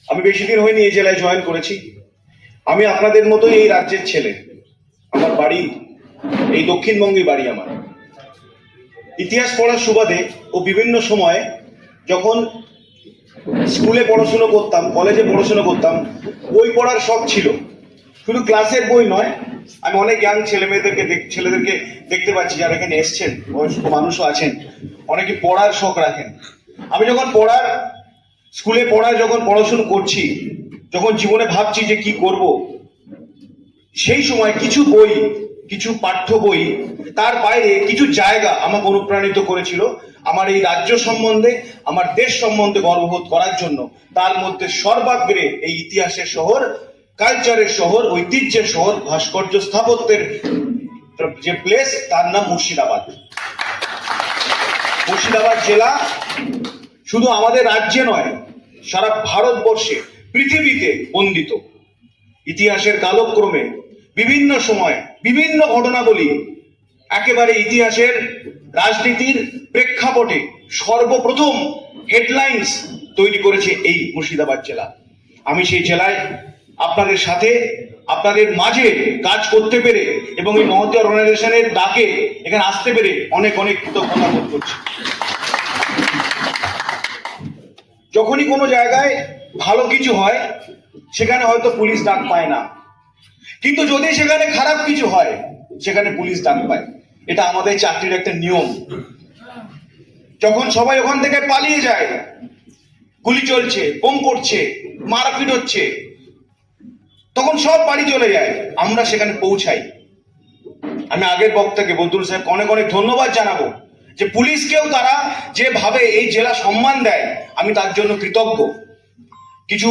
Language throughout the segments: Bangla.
আমি বেশি দিন হয়নি এই জেলায় জয়েন করেছি। আমি আপনাদের মতোই এই রাজ্যের ছেলে। আমার বাড়ি এই দক্ষিণবঙ্গে বাড়ি আমার। ইতিহাস পড়ার সুবাদে ও বিভিন্ন সময়ে যখন স্কুলে পড়াশুনো করতাম, কলেজে পড়াশুনো করতাম, বই পড়ার শখ ছিল। শুধু ক্লাসের বই নয়, আমি অনেক ইয়াং ছেলেদেরকে দেখতে পাচ্ছি যারা এখানে এসছেন, বয়স্ক মানুষও আছেন, অনেকে পড়ার শখ রাখেন। আমি যখন স্কুলে যখন পড়াশুনো করছি, যখন জীবনে ভাবছি যে কি করব, সেই সময় কিছু বই, কিছু পাঠ্য বই, তার বাইরে কিছু জায়গা আমাকে অনুপ্রাণিত করেছিল আমার এই রাজ্য সম্বন্ধে, আমার দেশ সম্বন্ধে গর্ববোধ করার জন্য। তার মধ্যে সর্বাগ্রে এই ইতিহাসের শহর, কালচারের শহর, ঐতিহ্যের শহর, ভাস্কর্য স্থাপত্যের যে প্লেস, তার নাম মুর্শিদাবাদ। মুর্শিদাবাদ জেলা শুধু আমাদের রাজ্যে নয়, সারা ভারতবর্ষে, পৃথিবীতে বন্দিত। ইতিহাসের কালক্রমে বিভিন্ন সময় বিভিন্ন ঘটনাবলী একেবারে ইতিহাসের রাজনীতির প্রেক্ষাপটে সর্বপ্রথম হেডলাইন্স তৈরি করেছে এই মুর্শিদাবাদ জেলা। আমি সেই জেলায় আপনাদের সাথে, আপনাদের মাঝে কাজ করতে পেরে এবং এই মহতী অর্গানাইজেশনের ডাকে এখানে আসতে পেরে অনেক অনেক কৃতজ্ঞতা বোধ করছি। যখনই কোনো জায়গায় ভালো কিছু হয়, সেখানে হয়তো পুলিশ ডাক পায় না, কিন্তু যদি সেখানে খারাপ কিছু হয়, সেখানে পুলিশ ডাক পায়। এটা আমাদের চাকরির একটা নিয়ম। যখন সবাই ওখান থেকে পালিয়ে যায়, গুলি চলছে, বোম পড়ছে, মারপিট হচ্ছে, তখন সব বাড়ি চলে যায়, আমরা সেখানে পৌঁছাই। আমি আগের বক্তাকে, বদরুল সাহেব, অনেক অনেক ধন্যবাদ জানাবো যে পুলিশকেও তারা যেভাবে এই জেলা সম্মান দেয়, আমি তার জন্য কৃতজ্ঞ। কিছু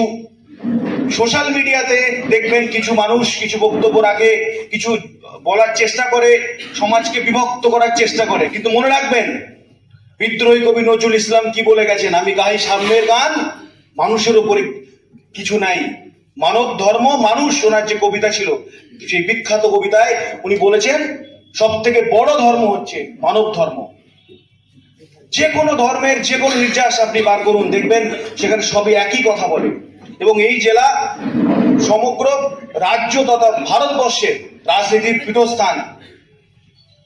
সোশ্যাল মিডিয়াতে দেখবেন কিছু মানুষ কিছু বক্তব্য রাখে, কিছু বলার চেষ্টা করে, সমাজকে বিভক্ত করার চেষ্টা করে, কিন্তু মনে রাখবেন বিদ্রোহী কবি নজরুল ইসলাম কি বলে গেছেন, আমি গাই সাম্যের গান, মানুষের উপরে কিছু নাই, মানব ধর্ম মানুষ। ওনার যে কবিতা ছিল, সেই বিখ্যাত কবিতায় উনি বলেছেন সব থেকে বড় ধর্ম হচ্ছে মানব ধর্ম। যে কোনো ধর্মের যে কোনো নির্যাস আপনি বার করুন, দেখবেন সেখানে সবই একই কথা বলে। এবং এই জেলা সমগ্র রাজ্য তথা ভারতবর্ষের রাজনীতির পীঠস্থান।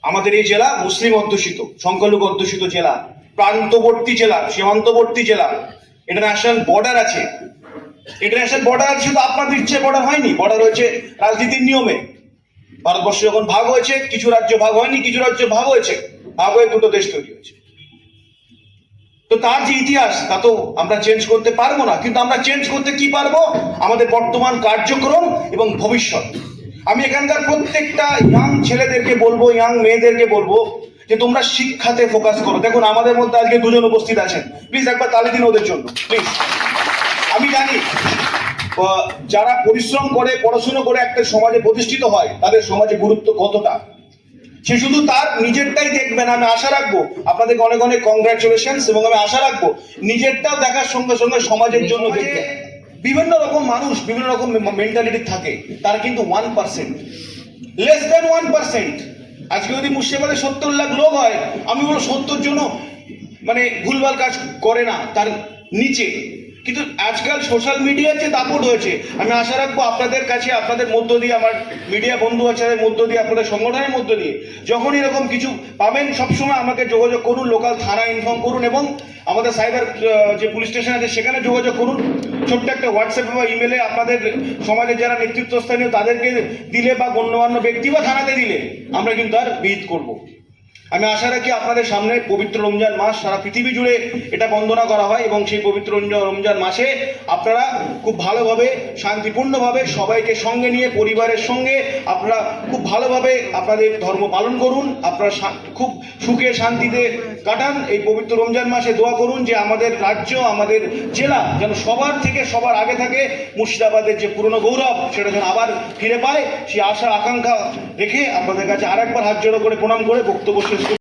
আমাদের এই জেলা মুসলিম অধ্যুষিত, সংখ্যালঘু অধ্যুষিত জেলা, প্রান্তবর্তী জেলা, সীমান্তবর্তী জেলা, ইন্টারন্যাশনাল বর্ডার আছে। ইন্টারন্যাশনাল বর্ডার আছে, শুধু আপনাদের ইচ্ছে বর্ডার হয়নি, বর্ডার হয়েছে রাজনীতির নিয়মে। ভারতবর্ষ যখন ভাগ হয়েছে, কিছু রাজ্য ভাগ হয়নি, কিছু রাজ্য ভাগ হয়েছে, ভাগ হয়ে দুটো দেশ তৈরি হয়েছে। তো তার যে ইতিহাস, তা তো আমরা চেঞ্জ করতে পারবো না, কিন্তু আমরা চেঞ্জ করতে কি পারবো, আমাদের বর্তমান কার্যক্রম এবং ভবিষ্যৎ। আমি এখানকার প্রত্যেকটা ইয়াং ছেলেদেরকে বলবো, ইয়াং মেয়েদেরকে বলবো যে তোমরা শিক্ষাতে ফোকাস করো। দেখুন আমাদের মধ্যে আজকে দুজন উপস্থিত আছেন, প্লিজ একবার তালি দিন ওদের জন্য, প্লিজ। আমি জানি যারা পরিশ্রম করে, পড়াশুনো করে একটা সমাজে প্রতিষ্ঠিত হয়, তাদের সমাজে গুরুত্ব কতটা, সে শুধু তার নিজেরটাই দেখবেন। আমি আশা রাখবো আপনাদেরকে অনেক অনেক কংগ্রাচুলেশনস, এবং আমি আশা রাখবো নিজেরটাও দেখার সঙ্গে সঙ্গে সমাজের জন্য দেখবেন। বিভিন্ন রকম মানুষ, বিভিন্ন রকম মেন্টালিটি থাকে, তারা কিন্তু 1%, লেস দেন 1%। আজকে যদি মুর্শিদাবাদে 70 লাখ লোক হয়, আমি বলবো 70 জন মানে ভুলভাল কাজ করে না, তার নিচে। কিন্তু আজকাল সোশ্যাল মিডিয়ার যে দাপট হয়েছে, আমি আশা রাখবো আপনাদের কাছে, আপনাদের মধ্য দিয়ে, আমার মিডিয়া বন্ধু আছে মধ্য দিয়ে, আপনাদের সংগঠনের মধ্য দিয়ে যখন এরকম কিছু পাবেন, সবসময় আমাকে যোগাযোগ করুন, লোকাল থানায় ইনফর্ম করুন, এবং আমাদের সাইবার যে পুলিশ স্টেশন আছে সেখানে যোগাযোগ করুন। ছোট্ট একটা হোয়াটসঅ্যাপে বা ইমেলে আপনাদের সমাজের যারা নেতৃত্বস্থানীয় তাদেরকে দিলে, বা গণ্যমান্য ব্যক্তি বা থানাতে দিলে, আমরা কিন্তু আর বিহিত করবো। আমি আশা রাখি আপনাদের সামনে পবিত্র রমজান মাস, সারা পৃথিবী জুড়ে এটা বন্দনা করা হয়, এবং সেই পবিত্র রমজান মাসে আপনারা খুব ভালোভাবে, শান্তিপূর্ণভাবে সবাইকে সঙ্গে নিয়ে, পরিবারের সঙ্গে আপনারা খুব ভালোভাবে আপনাদের ধর্ম পালন করুন। আপনারা খুব সুখে শান্তিতে কাটান এই পবিত্র রমজান মাসে। দোয়া করুন যে আমাদের রাজ্য, আমাদের জেলা যেন সবার থেকে সবার আগে থাকে, মুর্শিদাবাদের যে পুরনো গৌরব সেটা যেন আবার ফিরে পায়, সেই আশা আকাঙ্ক্ষা রেখে আপনাদের কাছে আরেকবার হাত জোড়ো করে প্রণাম করে বক্তব্য শেষ